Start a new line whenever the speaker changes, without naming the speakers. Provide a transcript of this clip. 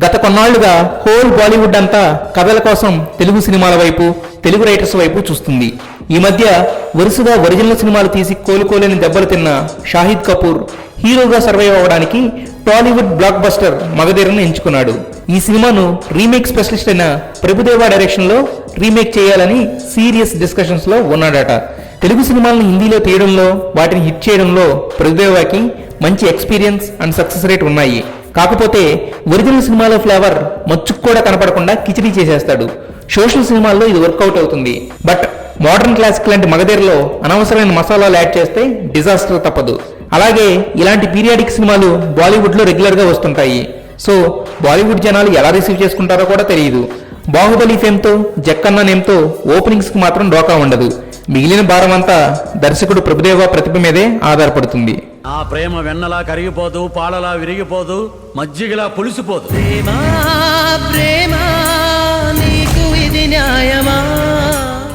గత కొన్నాళ్లుగా హోల్ బాలీవుడ్ అంతా కథల కోసం తెలుగు సినిమాల వైపు, తెలుగు రైటర్స్ వైపు చూస్తుంది. ఈ మధ్య వరుసగా ఒరిజినల్ సినిమాలు తీసి కోలుకోలేని దెబ్బలు తిన్న షాహిద్ కపూర్ హీరోగా సర్వైవ్ అవ్వడానికి టాలీవుడ్ బ్లాక్ బస్టర్ మగధీరను ఎంచుకున్నాడు. ఈ సినిమాను రీమేక్ స్పెషలిస్ట్ అయిన ప్రభుదేవా డైరెక్షన్ లో రీమేక్ చేయాలని సీరియస్ డిస్కషన్స్ లో ఉన్నాడట. తెలుగు సినిమాలను హిందీలో తీయడంలో, వాటిని హిట్ చేయడంలో ప్రభుదేవాకి మంచి ఎక్స్పీరియన్స్ అండ్ సక్సెస్ రేట్ ఉన్నాయి. కాకపోతే ఒరిజినల్ సినిమాలో ఫ్లేవర్ మచ్చుకు కూడా కనపడకుండా కిచిడీ చేసేస్తాడు. సోషల్ సినిమాల్లో ఇది వర్కౌట్ అవుతుంది. బట్ మోడర్న్ క్లాసిక్ లాంటి మగధీరలో అనవసరమైన మసాలాలు యాడ్ చేస్తే డిజాస్టర్ తప్పదు. అలాగే ఇలాంటి పీరియాడిక్ సినిమాలు బాలీవుడ్ లో రెగ్యులర్ గా వస్తుంటాయి. సో బాలీవుడ్ జనాలు ఎలా రిసీవ్ చేసుకుంటారో కూడా తెలియదు. బాహుబలి ఫేమ్తో, జక్కన్న నేమ్తో ఓపెనింగ్స్ కు మాత్రం డోకా ఉండదు. మిగిలిన భారం అంతా దర్శకుడు ప్రభుదేవా ప్రతిభ మీదే ఆధారపడుతుంది.
ఆ ప్రేమ వెన్నలా కరిగిపోదు, పాలలా విరిగిపోదు, మజ్జిగలా పులిసిపోదు.